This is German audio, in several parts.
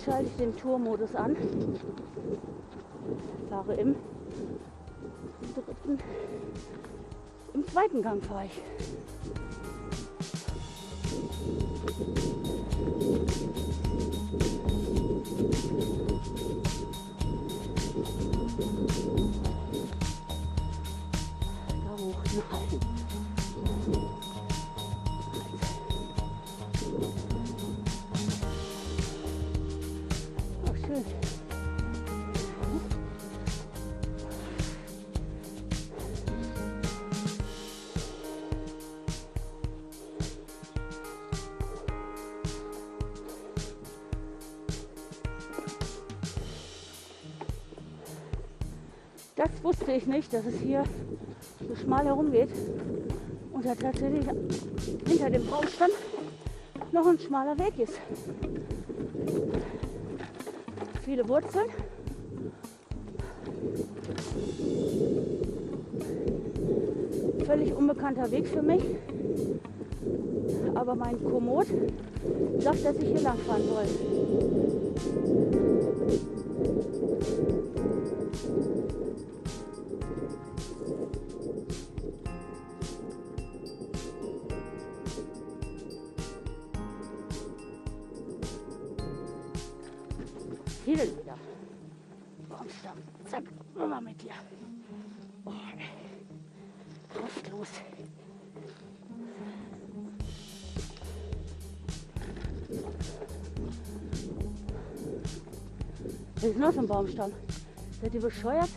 Jetzt schalte ich den Tourmodus an. Fahre im zweiten Gang fahre ich. Da hoch, nein. Ach, schön. Das wusste ich nicht, dass es hier so schmal herumgeht und da tatsächlich hinter dem Baumstamm noch ein schmaler Weg ist. Viele Wurzeln. Völlig unbekannter Weg für mich. Aber mein Komoot sagt, dass ich hier lang fahren soll. Hier wieder. Baumstamm. Zack, immer mit dir. Oh, kraftlos. Das ist noch so ein Baumstamm. Seid ihr bescheuert?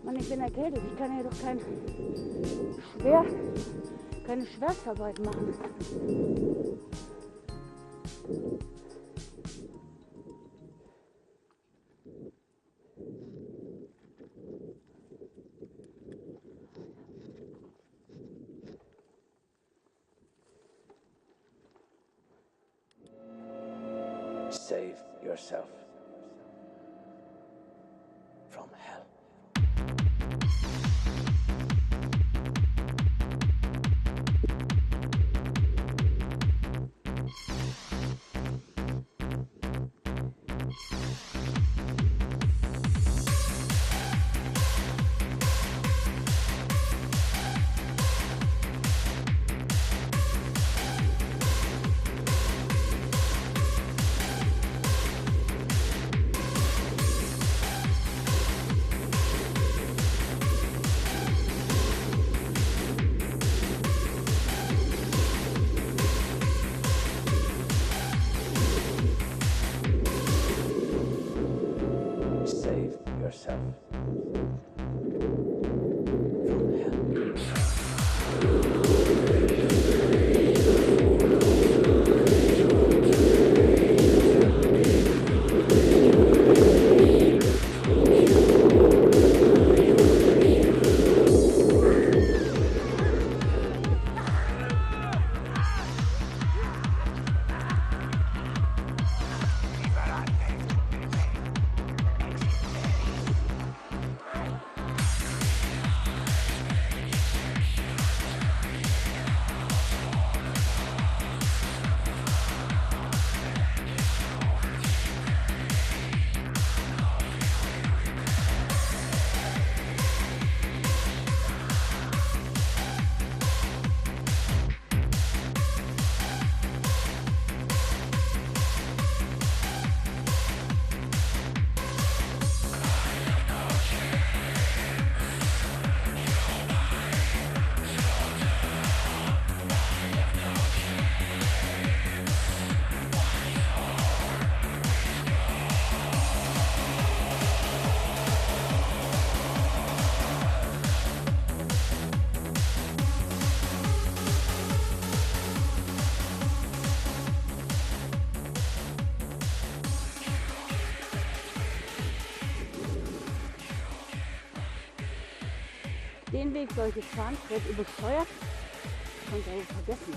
Mann, ich bin erkältet. Ich kann hier doch keine Schwerstarbeit machen. Save yourself from hell. Save yourself from hell. Den Weg soll ich jetzt fahren, wird übersteuert. Könnt ihr ja vergessen.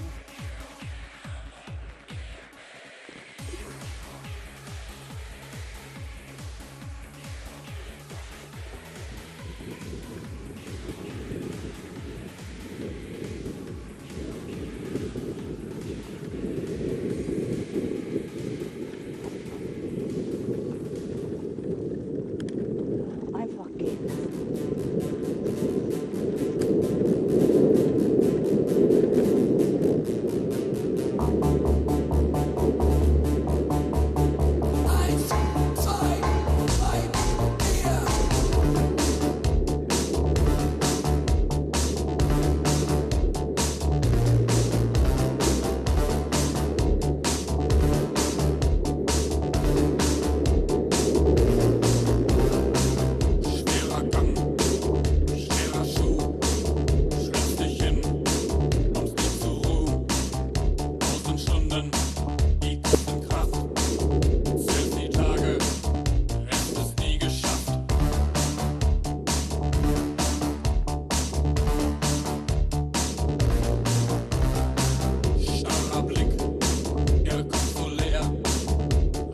Stimmen, die kosten Kraft. Zählt die Tage, es ist nie geschafft. Starrer Blick, der Kopf so leer.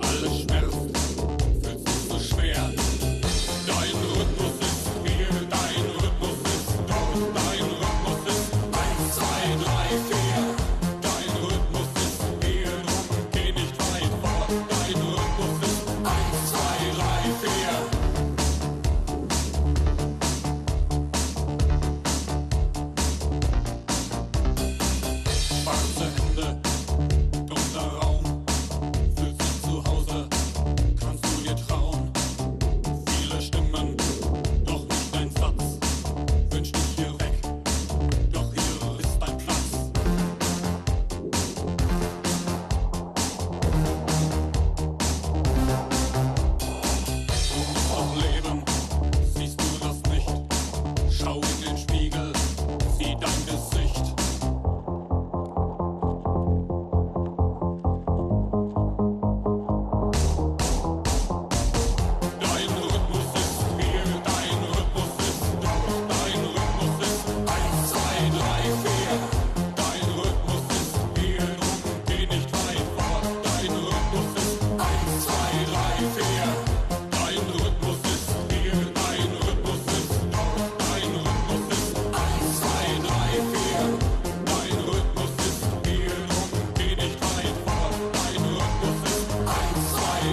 Alles schmerzt, fühlt sich so schwer. Dein Rhythmus ist hier, dein Rhythmus ist dort, dein Rhythmus ist 1, 2, 3, 4. Dein Rhythmus ist hier, drum geh nicht weit fort. Dein Rhythmus ist 1, 2, 3, 4. Schwarze Hände, dunkler Raum, fühlst dich zu Hause, kannst du dir trauen. Viele Stimmen, doch nicht dein Satz. Wünsch dich hier weg, doch hier ist dein Platz. Du musst doch leben, siehst du das nicht? Schau in den Spiegel, sieh dein Gesicht. Dein Rhythmus ist hier, dein Rhythmus ist dort, dein Rhythmus ist 1, 2, 3, 4. Dein Rhythmus ist hier, drum geh nicht weit fort. Dein Rhythmus ist 1, 2, 3, 4. Dein Rhythmus ist hier, dein Rhythmus ist dort, dein Rhythmus ist 1, 2, 3, 4. Dein Rhythmus ist hier, drum geh nicht weit fort. Dein Rhythmus ist 1, 2, 3,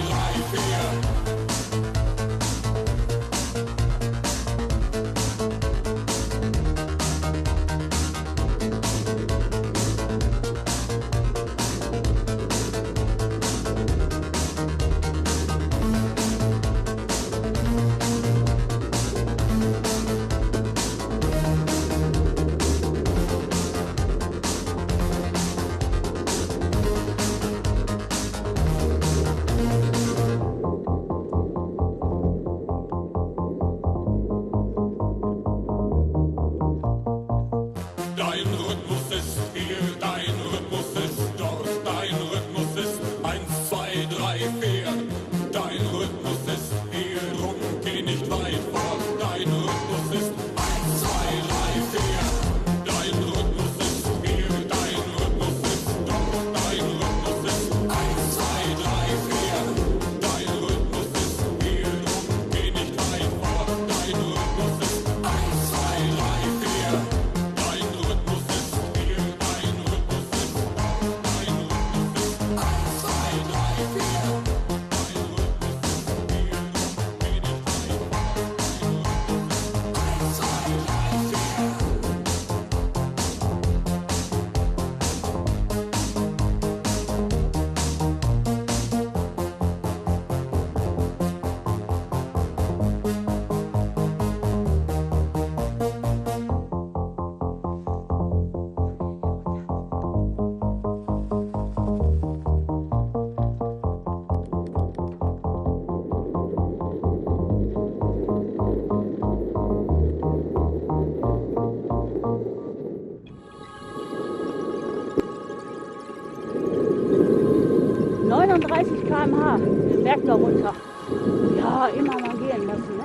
4. Dein Rhythmus ist hier, dein Rhythmus ist dort, dein Rhythmus ist 1, 2, 3, 4. Dein Rhythmus ist hier, drum geh nicht weit fort. Dein Rhythmus ist 1, 2, 3, 4. Dein Rhythmus ist hier, dein Rhythmus ist dort, dein Rhythmus ist 1, 2, 3, 4. Dein Rhythmus ist hier, drum geh nicht weit fort. Dein Rhythmus ist 1, 2, 3, 4. Dein Rhythmus ist hier, dein Rhythmus ist dort, dein Rhythmus ist 1, 2, 3, 4. Dein Rhythmus ist hier, drum geh nicht weit fort. Dein Rhythmus ist 1, 2, 3, 4. km/h den Berg da runter. Ja, immer mal gehen lassen, ne?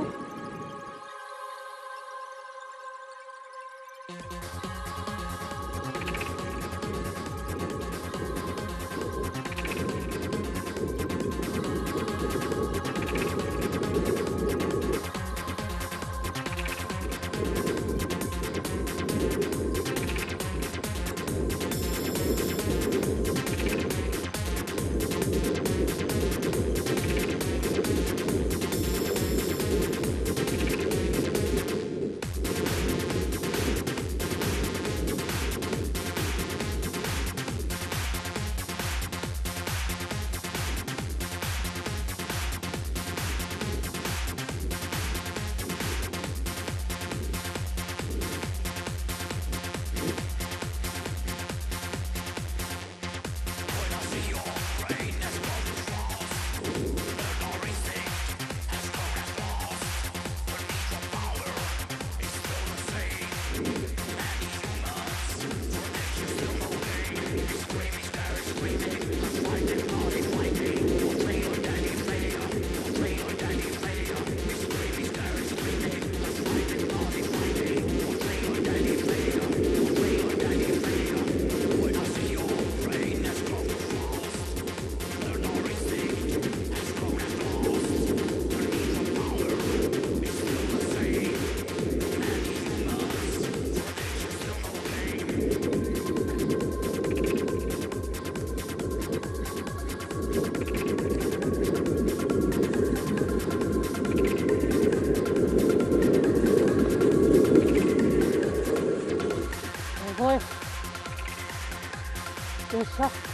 Geschafft.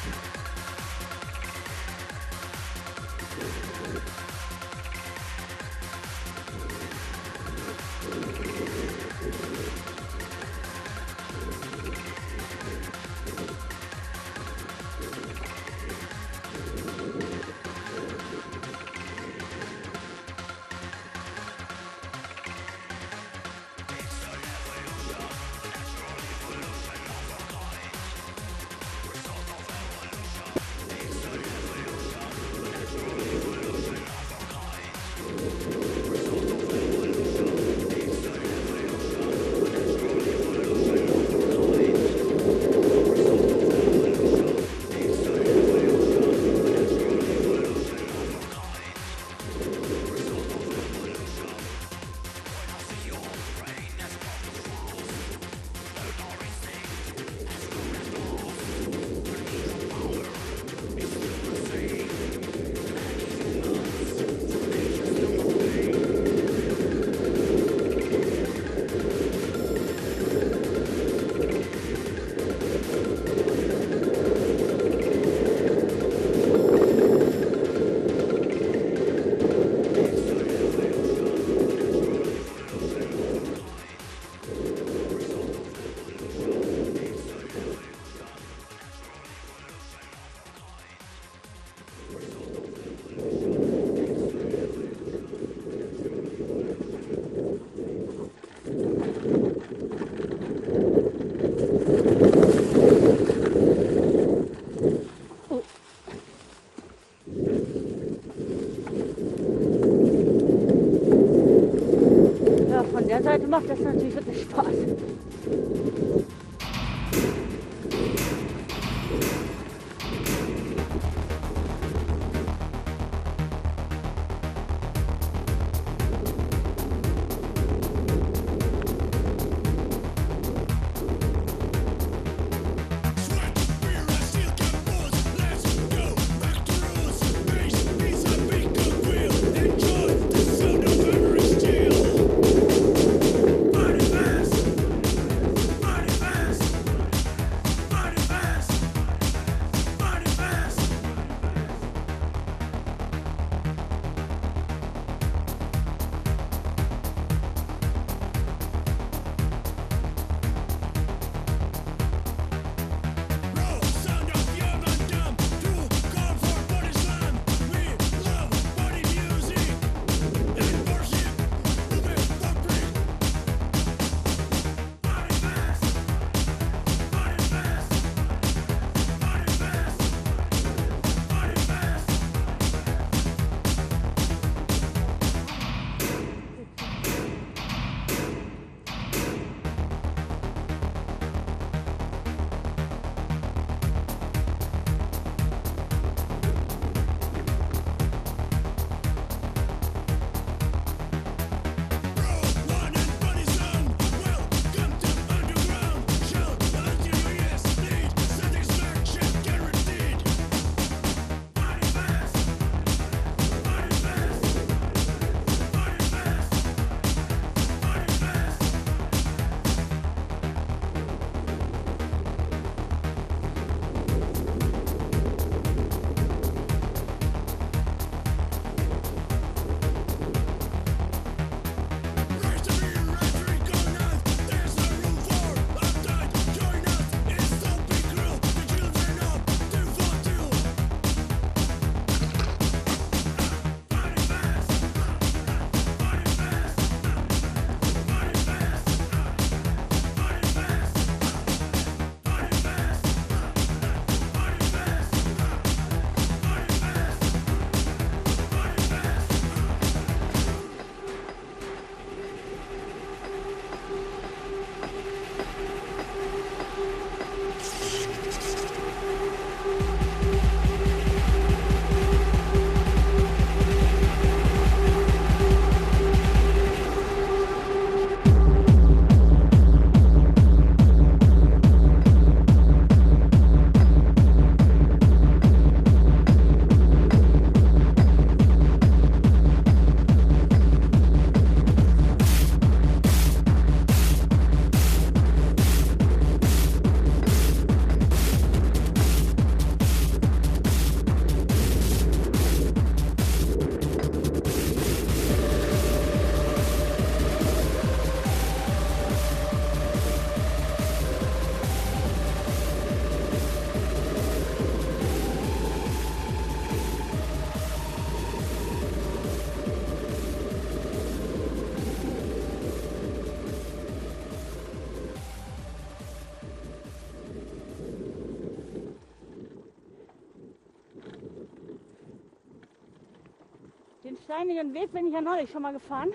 steinigen Weg bin ich ja neulich schon mal gefahren,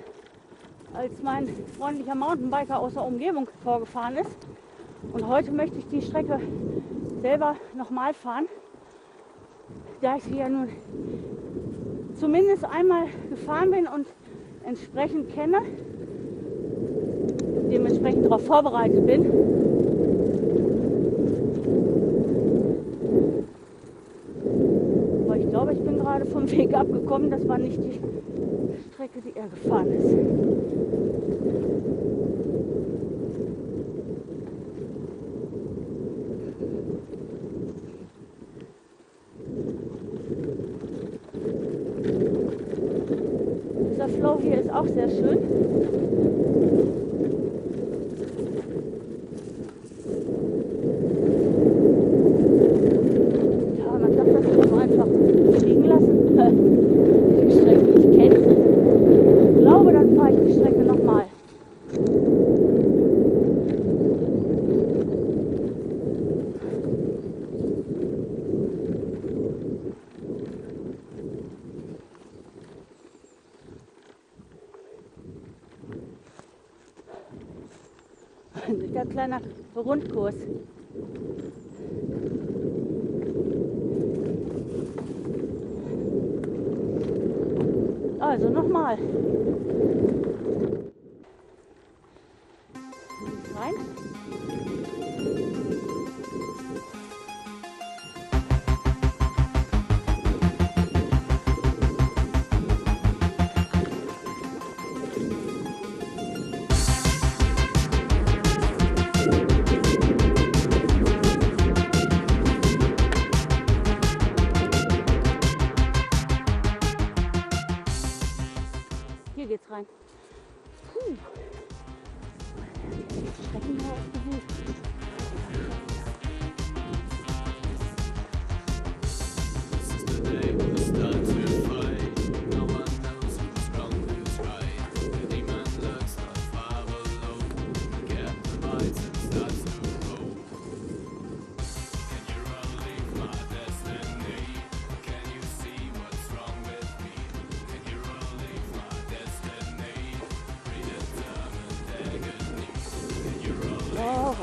als mein freundlicher Mountainbiker aus der Umgebung vorgefahren ist. Und heute möchte ich die Strecke selber nochmal fahren, da ich sie ja nun zumindest einmal gefahren bin und entsprechend kenne, dementsprechend darauf vorbereitet bin. Aber ich glaube, ich bin gerade vom Weg abgekommen. Das war nicht die Strecke, die er gefahren ist. Dieser Flow hier ist auch sehr schön. Ein kleiner Rundkurs. Also nochmal. Rein. Hier geht's rein. Strecken wir ausgewählt.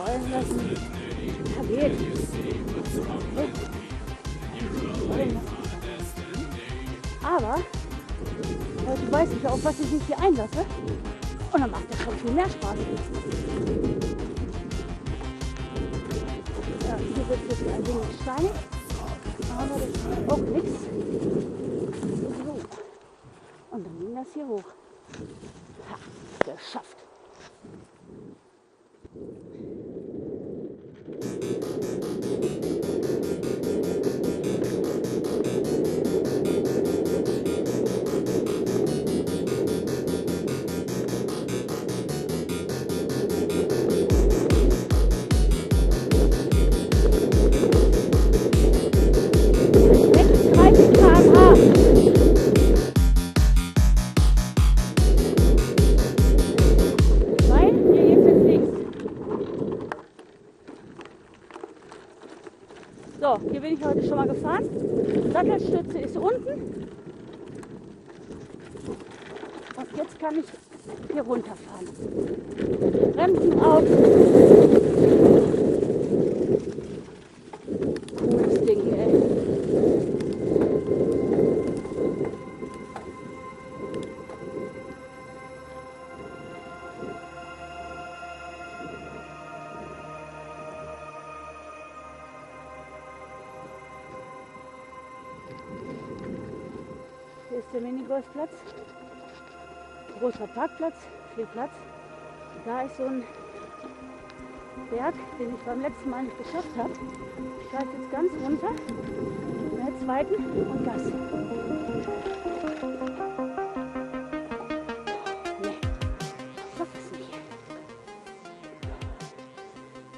Reinlassen. Ja, geht. Aber heute weiß ich, auf was ich mich hier einlasse. Und dann macht das schon viel mehr Spaß. Ja, hier wird es ein wenig steinig. Aber das ist auch nichts. So. Und dann ging das hier hoch. Ha, geschafft. So, hier bin ich heute schon mal gefahren. Sattelstütze ist unten. Und jetzt kann ich hier runterfahren. Bremsen auf. Cooles Ding, ey. Hier ist der Minigolfplatz. Großer Parkplatz, viel Platz. Da ist so ein Berg, den ich beim letzten Mal nicht geschafft habe. Ich steige jetzt ganz runter, in der zweiten und Gas. Nee, ich schaffe es nicht.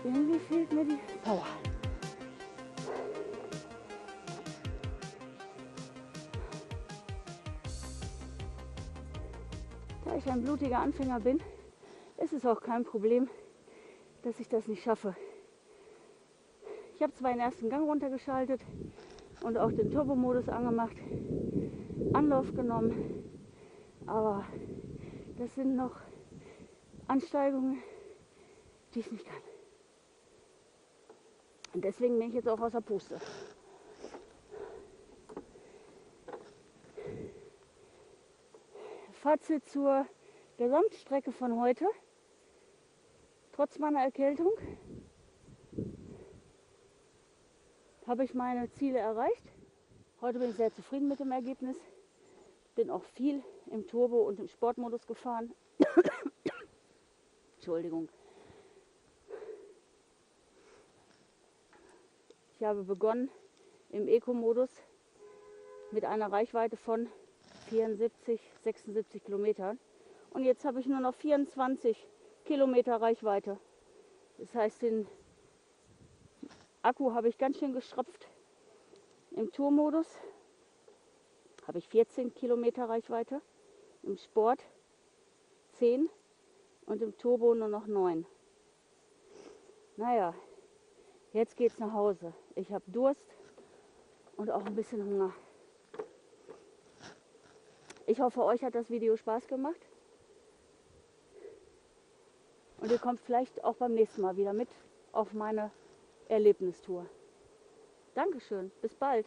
Irgendwie fehlt mir die Power. Da ich ein blutiger Anfänger bin, ist es auch kein Problem, dass ich das nicht schaffe. Ich habe zwar den ersten Gang runtergeschaltet und auch den Turbomodus angemacht, Anlauf genommen Aber das sind noch Ansteigungen, die ich nicht kann. Und deswegen bin ich jetzt auch außer Puste. Fazit zur Gesamtstrecke von heute. Trotz meiner Erkältung habe ich meine Ziele erreicht. Heute bin ich sehr zufrieden mit dem Ergebnis. Bin auch viel im Turbo und im Sportmodus gefahren. Entschuldigung. Ich habe begonnen im Eco-Modus mit einer Reichweite von 74, 76 Kilometern. Und jetzt habe ich nur noch 24 Kilometer Reichweite. Das heißt, den Akku habe ich ganz schön geschröpft. Im Tourmodus habe ich 14 Kilometer Reichweite, im Sport 10 und im Turbo nur noch 9. Naja, jetzt geht's nach Hause. Ich habe Durst und auch ein bisschen Hunger. Ich hoffe, euch hat das Video Spaß gemacht. Und ihr kommt vielleicht auch beim nächsten Mal wieder mit auf meine Erlebnistour. Dankeschön, bis bald.